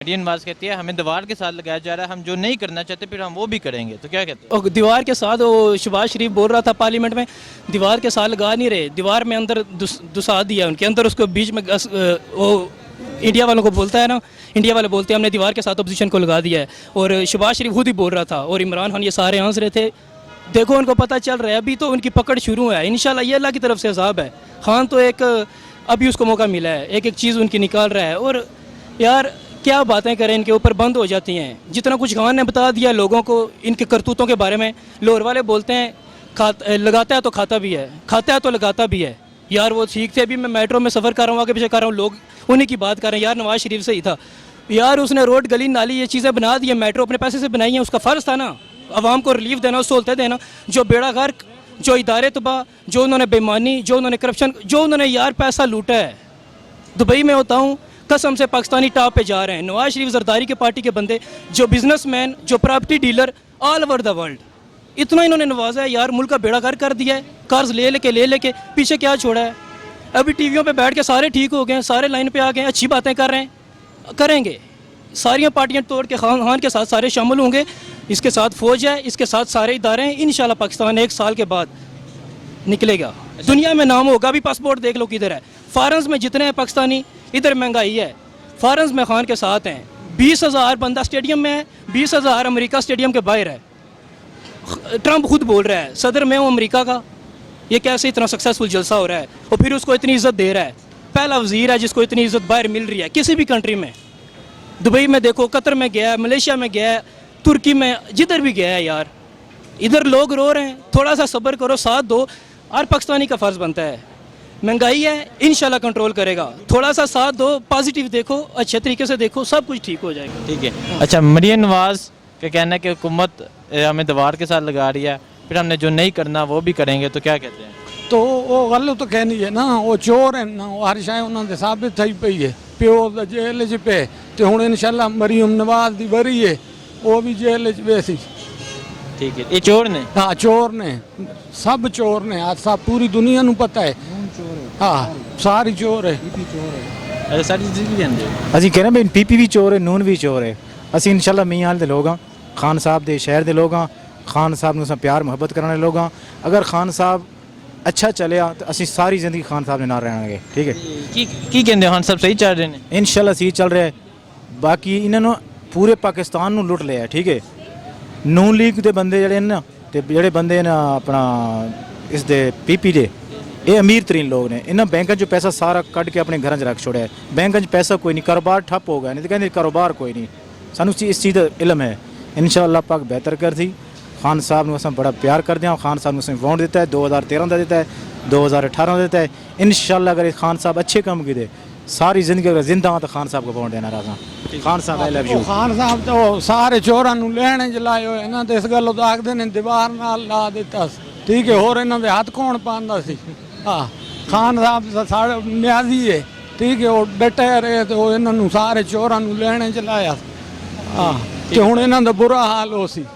मरियम नवाज कहती है हमें दीवार के साथ लगाया जा रहा है, हम जो नहीं करना चाहते फिर हम वो भी करेंगे, तो क्या कहते हैं? और दीवार के साथ वो शहबाज शरीफ बोल रहा था पार्लियामेंट में, दीवार के साथ लगा नहीं रहे, दीवार में अंदर दुसा दिया उनके अंदर, उसको बीच में वो इंडिया वालों को बोलता है ना, इंडिया वाले बोलते हैं हमने दीवार के साथ अपोजिशन को लगा दिया है। और शहबाज शरीफ खुद ही बोल रहा था और इमरान खान ये सारे हंस रहे थे। देखो उनको पता चल रहा है, अभी तो उनकी पकड़ शुरू है, इंशाल्लाह ये अल्लाह की तरफ से अज़ाब है। खान तो एक अभी उसको मौका मिला है, एक एक चीज़ उनकी निकाल रहा है। और यार क्या बातें करें, इनके ऊपर बंद हो जाती हैं। जितना कुछ खान ने बता दिया लोगों को इनके करतूतों के बारे में। लाहौर वाले बोलते हैं लगाता है तो खाता भी है, खाता है तो लगाता भी है। यार वो ठीक थे, अभी मैं मेट्रो में सफ़र कर रहा हूँ, आगे पीछे कर रहा हूँ, लोग उन्हीं की बात कर रहे हैं। यार नवाज शरीफ से ही था यार, उसने रोड गली नाली ये चीज़ें बना दी है, मेट्रो अपने पैसे से बनाई हैं, उसका फ़र्ज़ था ना आवाम को रिलीफ देना, सहूलतें देना। जो बेड़ा गर्क, जो इदारे तबाह, जो उन्होंने बेईमानी, जो उन्होंने करप्शन, जो उन्होंने यार पैसा लूटा है। दुबई में होता हूँ, कसम से पाकिस्तानी टॉप पे जा रहे हैं। नवाज शरीफ जरदारी के पार्टी के बंदे, जो बिजनेसमैन, जो property dealer all over the world, इतना इन्होंने नवाजा है यार, मुल्क का बेड़ा गर्क कर दिया है। कर्ज ले लेके पीछे क्या छोड़ा है। अभी टीवियों पे बैठ के सारे ठीक हो गए हैं, सारे लाइन पे आ गए हैं, अच्छी बातें कर रहे हैं, करेंगे। सारियां पार्टियां तोड़ के खान के साथ सारे शामिल होंगे, इसके साथ फौज है, इसके साथ सारे इदारे हैं। इंशाल्लाह पाकिस्तान 1 साल के बाद निकलेगा, दुनिया में नाम होगा। अभी पासपोर्ट देख लो किधर है, फॉरेन्स में जितने हैं पाकिस्तानी, इधर महंगाई है, फॉरेन्स में खान के साथ हैं। 20,000 बंदा स्टेडियम में है, 20,000 अमेरिका स्टेडियम के बाहर है। ट्रंप खुद बोल रहा है सदर मैं हूँ अमेरिका का, ये कैसे इतना सक्सेसफुल जलसा हो रहा है और फिर उसको इतनी इज्जत दे रहा है। पहला वजीर है जिसको इतनी इज्जत बाहर मिल रही है किसी भी कंट्री में। दुबई में देखो, कतर में गया है, मलेशिया में गया है, तुर्की में, जिधर भी गया है यार, इधर लोग रो रहे हैं। थोड़ा सा सब्र करो, साथ दो, हर पाकिस्तानी का फ़र्ज़ बनता है। महंगाई है, इंशाल्लाह कंट्रोल करेगा, थोड़ा सा साथ दो, पॉजिटिव देखो, अच्छे तरीके से देखो, सब कुछ ठीक हो जाएगा। ठीक है। अच्छा, मरियम नवाज का कहना है कि हुकूमत हमें दीवार के साथ लगा रही है, फिर हमने जो नहीं करना वो भी करेंगे, तो क्या कहते हैं? तो वो गल तो कहनी है ना, वो चोर है ना, वो हर शायद उन्होंने साबित थी पई है। प्यो जेल च पे तो हुण इंशाल्लाह मरियम नवाज दी बरी है, वो भी जेल च वेसी। ठीक है, ये चोर ने? हाँ चोर ने, सब चोर ने, आज सब पूरी दुनिया नू पता है। हाँ सारी चोर है। अरे सारी चीज़ भी जानते हो? ਅਸੀਂ ਕਹਿੰਦੇ ਵੀ ਪੀਪੀ ਵੀ ਚੋਰ ਹੈ, ਨੂਨ ਵੀ ਚੋਰ ਹੈ। ਅਸੀਂ ਇਨਸ਼ਾਅੱਲਾ ਮੀਆਂ ਦੇ ਲੋਕ ਹਾਂ, ਖਾਨ ਸਾਹਿਬ ਦੇ ਸ਼ਹਿਰ ਦੇ ਲੋਕ ਹਾਂ, ਖਾਨ ਸਾਹਿਬ ਨੂੰ ਅਸੀਂ ਪਿਆਰ ਮੁਹੱਬਤ ਕਰਨ ਵਾਲੇ ਲੋਕ ਹਾਂ। ਅਗਰ ਖਾਨ ਸਾਹਿਬ ਅੱਛਾ ਚੱਲਿਆ ਤਾਂ ਅਸੀਂ ਸਾਰੀ ਜ਼ਿੰਦਗੀ ਖਾਨ ਸਾਹਿਬ ਦੇ ਨਾਲ ਰਹਿਣਗੇ। ਠੀਕ ਹੈ, ਕੀ ਕਹਿੰਦੇ ਹੋ? ਖਾਨ ਸਾਹਿਬ ਸਹੀ ਚੱਲ ਰਹੇ ਨੇ? ਇਨਸ਼ਾਅੱਲਾ ਸਹੀ ਚੱਲ ਰਿਹਾ ਹੈ। ਬਾਕੀ ਇਹਨਾਂ ਨੂੰ ਪੂਰੇ ਪਾਕਿਸਤਾਨ ਨੂੰ ਲੁੱਟ ਲਿਆ। ਠੀਕ ਹੈ, ਨੂਨ ਲੀਗ ਦੇ ਬੰਦੇ ਜਿਹੜੇ ਨੇ ਨਾ, ਤੇ ਜਿਹੜੇ ਬੰਦੇ ਨੇ ਆਪਣਾ ਇਸ ਦੇ ਪੀਪੀ ਦੇ, ਇਹ ਅਮੀਰ ਤਰੀਨ ਲੋਕ ਨੇ। ਇਹਨਾਂ ਬੈਂਕਾਂ 'ਚੋਂ ਪੈਸਾ ਸਾਰਾ ਕੱਢ ਕੇ ਆਪਣੇ ਘਰਾਂ 'ਚ ਰੱਖ ਛੋੜਿਆ। ਬੈਂਕਾਂ 'ਚ ਪੈਸਾ ਕੋਈ ਨਹੀਂ, ਕਾਰੋਬਾਰ ਠੱਪ ਹੋ ਗਿਆ। ਨਹੀਂ ਤਾਂ ਕਹਿੰਦੇ ਕਾਰੋਬਾਰ ਕੋਈ ਨਹੀਂ। ਸਾਨੂੰ ਇਸ ਚੀਜ਼ ਦਾ ਇਲਮ ਹੈ। ਇਨਸ਼ਾਅੱਲਾ ਪਾਕ ਬਿਹਤਰ ਕਰਦੀ। ਖਾਨ ਸਾਹਿਬ ਨੂੰ ਅਸੀਂ ਬੜਾ ਪਿਆਰ ਕਰਦੇ ਹਾਂ। ਖਾਨ ਸਾਹਿਬ ਨੂੰ ਅਸੀਂ ਵੋਟ ਦਿੱਤਾ ਹੈ, 2013 ਦਾ ਦਿੱਤਾ ਹੈ, 2018 ਦਾ ਦਿੱਤਾ ਹੈ। ਇਨਸ਼ਾਅੱਲਾ ਅਗਰ ਖਾਨ ਸਾਹਿਬ अच्छे काम कीते, सारी जिंदगी अगर जिंदा हाँ तो खान साहब को वोट देना रहा। खान साहब आई लव यू। खान साहब तो सारे चोरां नू लैणे च लाए होए ना, ते इस गल्लों तो आखदे ने दीवार नाल ला दिता। ठीक है, होर इन्हां दे हत्थ कौन पांदा सी? हाँ खान साहब साढ़े न्याजी है। ठीक है, वो डटे रहे तो इन्हां नू सारे चोरां नू लैणे च लाया। हाँ ते हुण इन्हां दा बुरा हाल हो सी।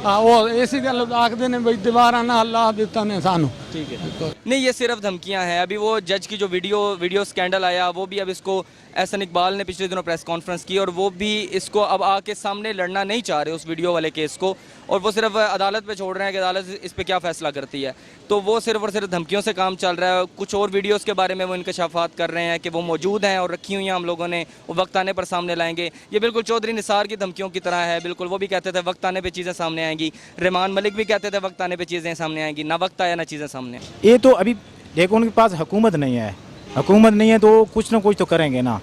हाँ वो इसी गल आखदे ने भाई दीवारां नाल ला दिता ने सानू। ठीक है, नहीं ये सिर्फ धमकियां हैं। अभी वो जज की जो वीडियो स्कैंडल आया, वो भी अब इसको एहसन इकबाल ने पिछले दिनों प्रेस कॉन्फ्रेंस की और वो भी इसको अब आके सामने लड़ना नहीं चाह रहे उस वीडियो वाले केस को, और वो सिर्फ अदालत पे छोड़ रहे हैं कि अदालत इस पे क्या फ़ैसला करती है। तो वो सिर्फ और सिर्फ धमकियों से काम चल रहा है। कुछ और वीडियोस के बारे में वो इंकशाफात कर रहे हैं कि वो मौजूद हैं और रखी हुई हैं, हम लोगों ने वो वक्त आने पर सामने लाएंगे। ये बिल्कुल चौधरी निसार की धमकियों की तरह है। बिल्कुल वो भी कहते थे वक्त आने पर चीज़ें सामने आएंगी, रहमान मलिक भी कहते थे वक्त आने पर चीज़ें सामने आएंगी। ना वक्त आया ना चीज़ें सामने। ये तो अभी देखो उनके पास हुकूमत नहीं है, हुकूमत नहीं है तो कुछ ना कुछ तो करेंगे ना।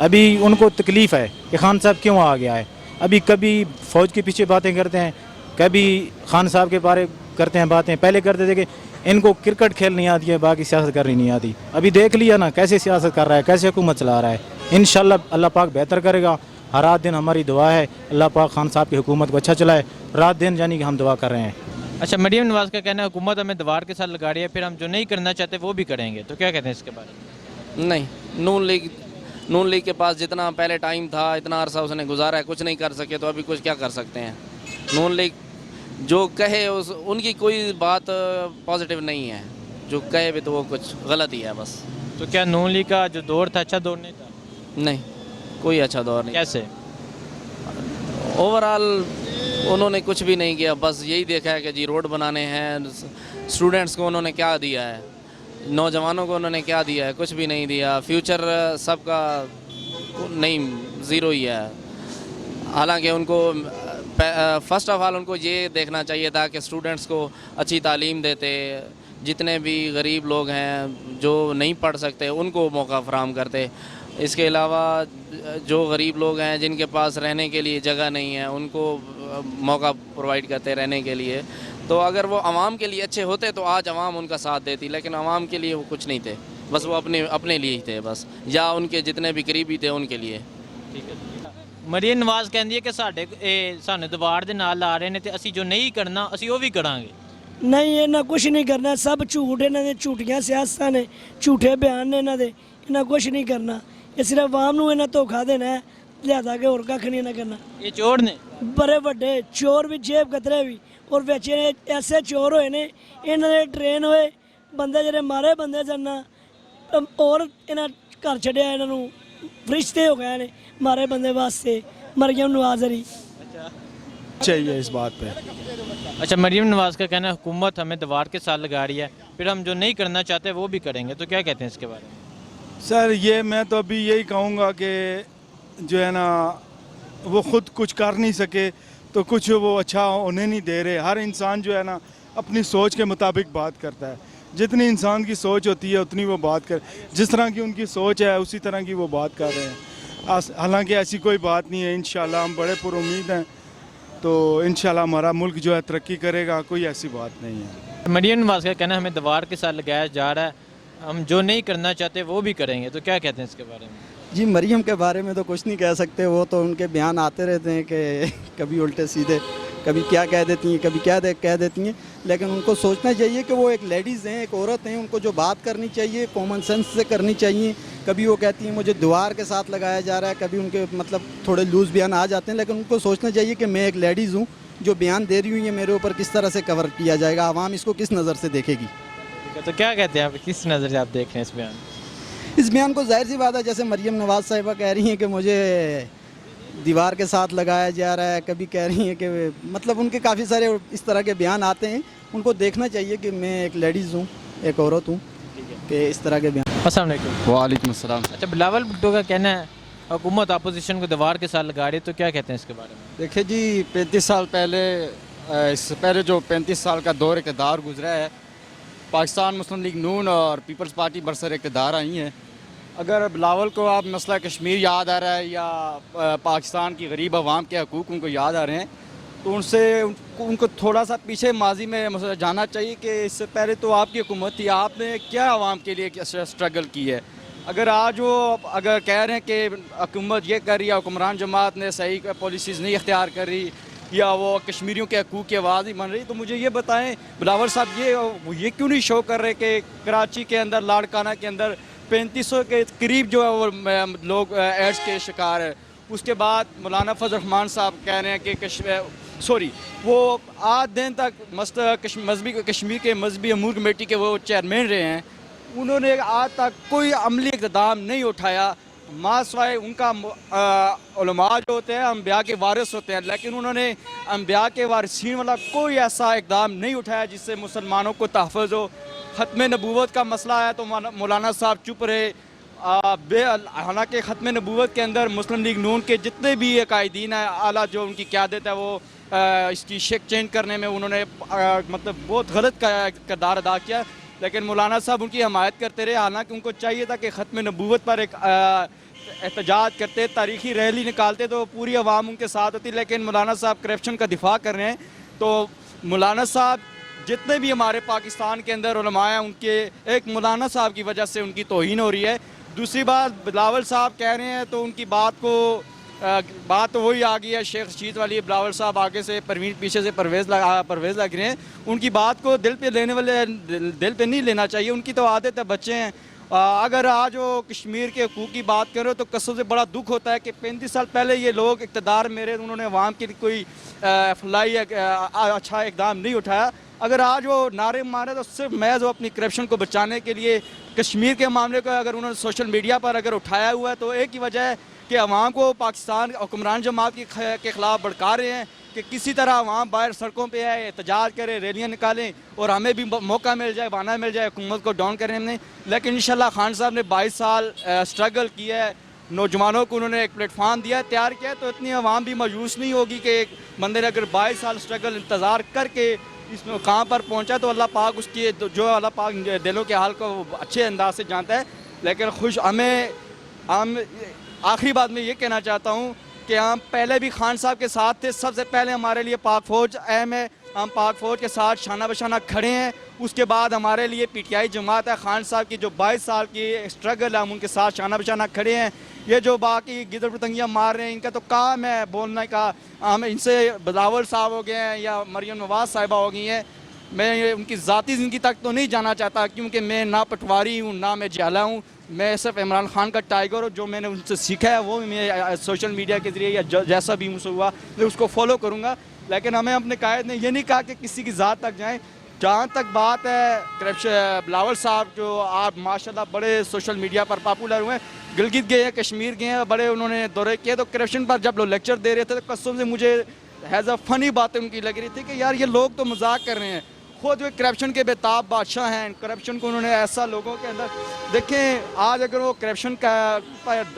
अभी उनको तकलीफ़ है कि खान साहब क्यों आ गया है। अभी कभी फ़ौज के पीछे बातें करते हैं, कभी खान साहब के बारे करते हैं बातें। पहले करते थे कि इनको क्रिकेट खेल नहीं आती है, बाकी सियासत करनी नहीं आती। अभी देख लिया ना कैसे सियासत कर रहा है, कैसे हुकूमत चला रहा है। इंशाल्लाह अल्लाह पाक बेहतर करेगा। हर रात दिन हमारी दुआ है अल्लाह पाक खान साहब की हुकूमत को अच्छा चलाए। रात दिन यानी कि हम दुआ कर रहे हैं। अच्छा, मरियम नवाज का कहना है हुकूमत हमें दीवार के साथ लगा रही है, फिर हम जो नहीं करना चाहते वो भी करेंगे, तो क्या कहते हैं इसके बारे में? नहीं, नून लीग के पास जितना पहले टाइम था, इतना अरसा उसने गुजारा है, कुछ नहीं कर सके, तो अभी कुछ क्या कर सकते हैं। नून लीग जो कहे उनकी कोई बात पॉजिटिव नहीं है, जो कहे भी तो वो कुछ गलत ही है बस। तो क्या नून लीग का जो दौर था अच्छा दौर नहीं था? नहीं, कोई अच्छा दौर नहीं। कैसे? ओवरऑल उन्होंने कुछ भी नहीं किया, बस यही देखा है कि जी रोड बनाने हैं, स्टूडेंट्स को उन्होंने क्या दिया है, नौजवानों को उन्होंने क्या दिया है, कुछ भी नहीं दिया। फ्यूचर सबका नहीं, ज़ीरो ही है। हालांकि उनको फर्स्ट ऑफ ऑल उनको ये देखना चाहिए था कि स्टूडेंट्स को अच्छी तालीम देते, जितने भी गरीब लोग हैं जो नहीं पढ़ सकते उनको मौका फराहम करते। इसके अलावा जो गरीब लोग हैं जिनके पास रहने के लिए जगह नहीं है उनको मौका प्रोवाइड करते रहने के लिए। तो अगर वो आवाम के लिए अच्छे होते तो आज आवाम उनका साथ देती, लेकिन आवाम के लिए वो कुछ नहीं थे, बस वो अपने लिए ही थे बस, या उनके जितने भी करीबी थे उनके लिए। ਮਰੀਮ ਨਵਾਜ਼ ਕਹਿੰਦੀ ਹੈ ਕਿ ਸਾਨੂੰ ਦੀਵਾਰ ਦੇ ਨਾਲ ਲਾ ਰਹੇ ਨੇ ਤੇ ਅਸੀਂ ਜੋ ਨਹੀਂ ਕਰਨਾ ਅਸੀਂ ਉਹ ਵੀ ਕਰਾਂਗੇ। ਨਹੀਂ, ਇਹਨਾਂ ਕੁਝ ਨਹੀਂ ਕਰਨਾ, ਸਭ ਝੂਠ, ਇਹਨਾਂ ਦੇ ਝੂਠੀਆਂ ਸਿਆਸਤਾਂ ਨੇ, ਝੂਠੇ ਬਿਆਨ ਨੇ ਇਹਨਾਂ ਦੇ, ਇਹਨਾਂ ਕੁਝ ਨਹੀਂ ਕਰਨਾ। ਇਹ ਸਿਰਫ ਆਵਾਮ ਨੂੰ ਇਹਨਾਂ ਧੋਖਾ ਦੇਣਾ ਹੈ, ਲਿਆਦਾ ਕੇ ਹੋਰ ਕੱਖ ਨਹੀਂ ਇਹਨਾਂ ਕਰਨਾ। ਇਹ ਚੋਰ ਨੇ, ਬੜੇ ਵੱਡੇ ਚੋਰ ਵੀ, ਜੇਬ ਕਤਰੇ ਵੀ, ਔਰ ਵਿੱਚ ਐਸੇ ਚੋਰ ਹੋਏ ਨੇ, ਇਹਨਾਂ ਦੇ ਟ੍ਰੇਨ ਹੋਏ ਬੰਦੇ ਜਿਹੜੇ ਮਾਰੇ ਬੰਦੇ ਜੰਨਾ, ਔਰ ਇਹਨਾਂ ਘਰ ਛੱਡਿਆ, ਇਹਨਾਂ ਨੂੰ ਫਰਿਸ਼ਤੇ ਹੋ ਗਏ ਨੇ मारे बंदे वास्ते। मरियम नवाज अली चाहिए इस बात पे। अच्छा, मरीम नवाज का कहना है हुकूमत हमें दीवार के साथ लगा रही है, फिर हम जो नहीं करना चाहते वो भी करेंगे, तो क्या कहते हैं इसके बारे में? सर ये मैं तो अभी यही कहूँगा कि जो है ना वो ख़ुद कुछ कर नहीं सके तो कुछ वो अच्छा उन्हें नहीं दे रहे। हर इंसान जो है ना अपनी सोच के मुताबिक बात करता है, जितनी इंसान की सोच होती है उतनी वो बात कर, जिस तरह की उनकी सोच है उसी तरह की वो बात कर रहे हैं। हालांकि ऐसी कोई बात नहीं है, इंशाल्लाह हम बड़े पुरुम्मीद हैं, तो इंशाल्लाह हमारा मुल्क जो है तरक्की करेगा, कोई ऐसी बात नहीं है। मरीम नवाज का कहना है हमें दीवार के साथ लगाया जा रहा है, हम जो नहीं करना चाहते वो भी करेंगे, तो क्या कहते हैं इसके बारे में? जी मरियम के बारे में तो कुछ नहीं कह सकते, वो तो उनके बयान आते रहते हैं कि कभी उल्टे सीधे, कभी क्या कह देती हैं, कभी क्या कह देती हैं, लेकिन उनको सोचना चाहिए कि वो एक लेडीज़ हैं, एक औरत हैं, उनको जो बात करनी चाहिए कॉमन सेंस से करनी चाहिए। कभी वो कहती हैं मुझे दीवार के साथ लगाया जा रहा है, कभी उनके मतलब थोड़े लूज़ बयान आ जाते हैं, लेकिन उनको सोचना चाहिए कि मैं एक लेडीज़ हूँ, जो बयान दे रही हूँ ये मेरे ऊपर किस तरह से कवर किया जाएगा, आवाम इसको किस नज़र से देखेगी। तो क्या कहते हैं आप, किस नज़र से आप देख रहे हैं इस बयान? इस बयान को जाहिर सी बात है, जैसे मरियम नवाज साहिबा कह रही हैं कि मुझे दीवार के साथ लगाया जा रहा है, कभी कह रही हैं कि मतलब उनके काफ़ी सारे इस तरह के बयान आते हैं, उनको देखना चाहिए कि मैं एक लेडीज़ हूँ, एक औरत हूँ, कि इस तरह के बयान। अस्सलाम वालेकुम। वालेकुम अस्सलाम। अच्छा, बिलावल भुट्टो का कहना है हुकूमत अपोजिशन को दीवार के साथ लगा रही है, तो क्या कहते हैं इसके बारे में? देखिए जी 35 साल पहले, इससे पहले जो 35 साल का दौर इक़्तिदार गुजरा है, पाकिस्तान मुस्लिम लीग नून और पीपल्स पार्टी बरसर इक़्तिदार आई हैं। अगर बिलावल को आप मसला कश्मीर याद आ रहा है या पाकिस्तान की गरीब आवाम के हकूक़ उनको याद आ रहे हैं, तो उनको थोड़ा सा पीछे माजी में जाना चाहिए कि इससे पहले तो आपकी हुकूमत थी, आपने क्या आवाम के लिए स्ट्रगल की है। अगर आज वो अगर कह रहे हैं कि हुकूमत ये कर रही है, हुक्मरान जमात ने सही पॉलिसीज़ नहीं इख्तियार कर रही, या वो कश्मीरियों के हकूक़ की आवाज़ नहीं बन रही, तो मुझे ये बताएं बिलावल साहब ये क्यों नहीं शो कर रहे कि कराची के अंदर, लाड़काना के अंदर 3500 के करीब जो है वो लोग एड्स के शिकार है। उसके बाद मौलाना फजल रहमान साहब कह रहे हैं कि वो आज दिन तक कश्मीर के मजहबी अमूर कमेटी के वो चेयरमैन रहे हैं, उन्होंने आज तक कोई अमली इक़दाम नहीं उठाया, मासवाए उनका उलमा जो होते हैं अम्बिया के वारिस होते हैं, लेकिन उन्होंने अम्बिया के वारिसीन वाला कोई ऐसा इक़दाम नहीं उठाया जिससे मुसलमानों को तहफ़्फ़ुज़ हो। ख़त्म नबूवत का मसला है तो मौलाना साहब चुप रहे। हालांकि ख़त्म नबूवत के अंदर मुस्लिम लीग नून के जितने भी कायदीन हैं, आला जो उनकी क़यादत है, वो इसकी शेक चेंज करने में उन्होंने मतलब बहुत गलत किरदार अदा किया, लेकिन मौलाना साहब उनकी हमायत करते रहे। हालांकि उनको चाहिए था कि ख़त्म नबूवत पर एक एहतजाज करते, तारीख़ी रैली निकालते तो पूरी आवाम उनके साथ होती, लेकिन मौलाना साहब करप्शन का दिफा कर रहे हैं। तो मौलाना साहब जितने भी हमारे पाकिस्तान के अंदर उलमा हैं, उनके एक मौलाना साहब की वजह से उनकी तौहीन हो रही है। दूसरी बात बिलावल साहब कह रहे हैं तो उनकी बात तो वही आ गई है शेख रशीद वाली, बिलावल साहब आगे से परवीन पीछे से परवेज़ लग रहे हैं। उनकी बात को दिल पे नहीं लेना चाहिए, उनकी तो आदत है, बच्चे हैं। अगर आज वो कश्मीर के हकूक़ की बात करो तो कसम से बड़ा दुख होता है कि 35 साल पहले ये लोग इक़्तिदार में रहे, उन्होंने अवाम के लिए कोई फलाई अच्छा इक़दाम नहीं उठाया। अगर आज वो नारे मारे तो सिर्फ महज वो अपनी करप्शन को बचाने के लिए कश्मीर के मामले को अगर उन्होंने सोशल मीडिया पर अगर उठाया हुआ है तो एक ही वजह है کہ عوام کو پاکستان حکمران جماعت کے خلاف بھڑکا رہے ہیں کہ کسی طرح عوام باہر سڑکوں پہ آئے، احتجاج کرے، ریلیاں نکالیں اور ہمیں بھی موقع مل جائے، بہانہ مل جائے حکومت کو ڈاؤن کرنے میں. لیکن انشاءاللہ خان صاحب نے 22 سال سٹرگل کیا ہے، نوجوانوں کو انہوں نے ایک پلیٹ فارم دیا ہے، تیار کیا ہے، تو اتنی عوام بھی مایوس نہیں ہوگی کہ ایک بندے نے اگر 22 سال سٹرگل انتظار کر کے اس میں کہاں پر پہنچا تو اللہ پاک اس کی جو اللہ پاک دلوں کے حال کو اچھے انداز سے جانتا ہے. لیکن ہم آخری بات میں یہ کہنا چاہتا ہوں کہ ہم پہلے بھی خان صاحب کے ساتھ تھے. سب سے پہلے ہمارے لیے پاک فوج اہم ہے، ہم پاک فوج کے ساتھ شانہ بشانہ کھڑے ہیں. اس کے بعد ہمارے لیے پی ٹی آئی جماعت ہے. خان صاحب کی جو 22 سال کی اسٹرگل ہے ہم ان کے ساتھ شانہ بشانہ کھڑے ہیں. یہ جو باقی گدڑ پتنگیاں مار رہے ہیں ان کا تو کام ہے بولنے کا. ہم ان سے بلاول صاحب ہو گئے ہیں یا مریم نواز صاحبہ ہو گئی ہیں، میں ان کی ذاتی زندگی تک تو نہیں جانا چاہتا کیونکہ میں نہ پٹواری ہوں نہ میں جھالا ہوں. میں صرف عمران خان کا ٹائیگر ہوں. جو میں نے ان سے سیکھا ہے وہ میں سوشل میڈیا کے ذریعے یا جیسا بھی مجھ سے ہوا میں اس کو فالو کروں گا. لیکن ہمیں اپنے قائد نے یہ نہیں کہا کہ کسی کی ذات تک جائیں. جہاں تک بات ہے کرپشن، بلاول صاحب جو آپ ماشاءاللہ بڑے سوشل میڈیا پر پاپولر ہوئے ہیں، گلگت گئے ہیں، کشمیر گئے ہیں، بڑے انہوں نے دورے کیے. تو کرپشن پر جب لوگ لیکچر دے رہے تھے تو قسم سے مجھے ایز اے فنی باتیں ان کی لگ رہی تھی کہ یار یہ لوگ تو مذاق کر رہے ہیں. خود وہ کرپشن کے بےتاب بادشاہ ہیں. کرپشن کو انہوں نے ایسا لوگوں کے اندر دیکھیں، آج اگر وہ کرپشن کا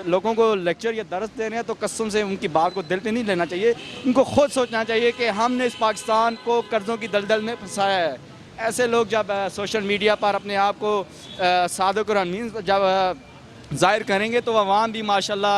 لوگوں کو لیکچر یا درس دے رہے ہیں تو قسم سے ان کی بات کو دل پہ نہیں لینا چاہیے. ان کو خود سوچنا چاہیے کہ ہم نے اس پاکستان کو قرضوں کی دلدل میں پھنسایا ہے. ایسے لوگ جب سوشل میڈیا پر اپنے آپ کو صادق اور امین جب ظاہر کریں گے تو عوام بھی ماشاءاللہ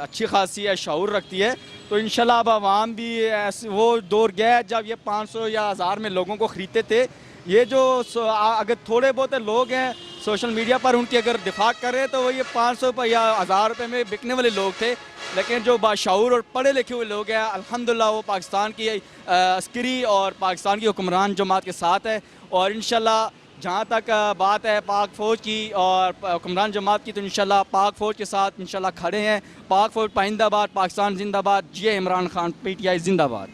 اچھی خاصی ہے، شعور رکھتی ہے. تو انشاءاللہ اب عوام بھی وہ دور گیا ہے جب یہ 500 یا 1000 میں لوگوں کو خریدتے تھے. یہ جو اگر تھوڑے بہت لوگ ہیں سوشل میڈیا پر ان کی اگر دفاع کر رہے ہیں تو وہ یہ 500 روپے یا 1000 روپے میں بکنے والے لوگ تھے. لیکن جو باشعور اور پڑھے لکھے ہوئے لوگ ہیں الحمدللہ وہ پاکستان کی عسکری اور پاکستان کی حکمران جماعت کے ساتھ ہے. اور انشاءاللہ جہاں تک بات ہے پاک فوج کی اور حکمران جماعت کی تو انشاءاللہ پاک فوج کے ساتھ انشاءاللہ کھڑے ہیں. پاک فوج پائندہ باد، پاکستان زندہ باد. جی Imran Khan, P T I زندہ باد.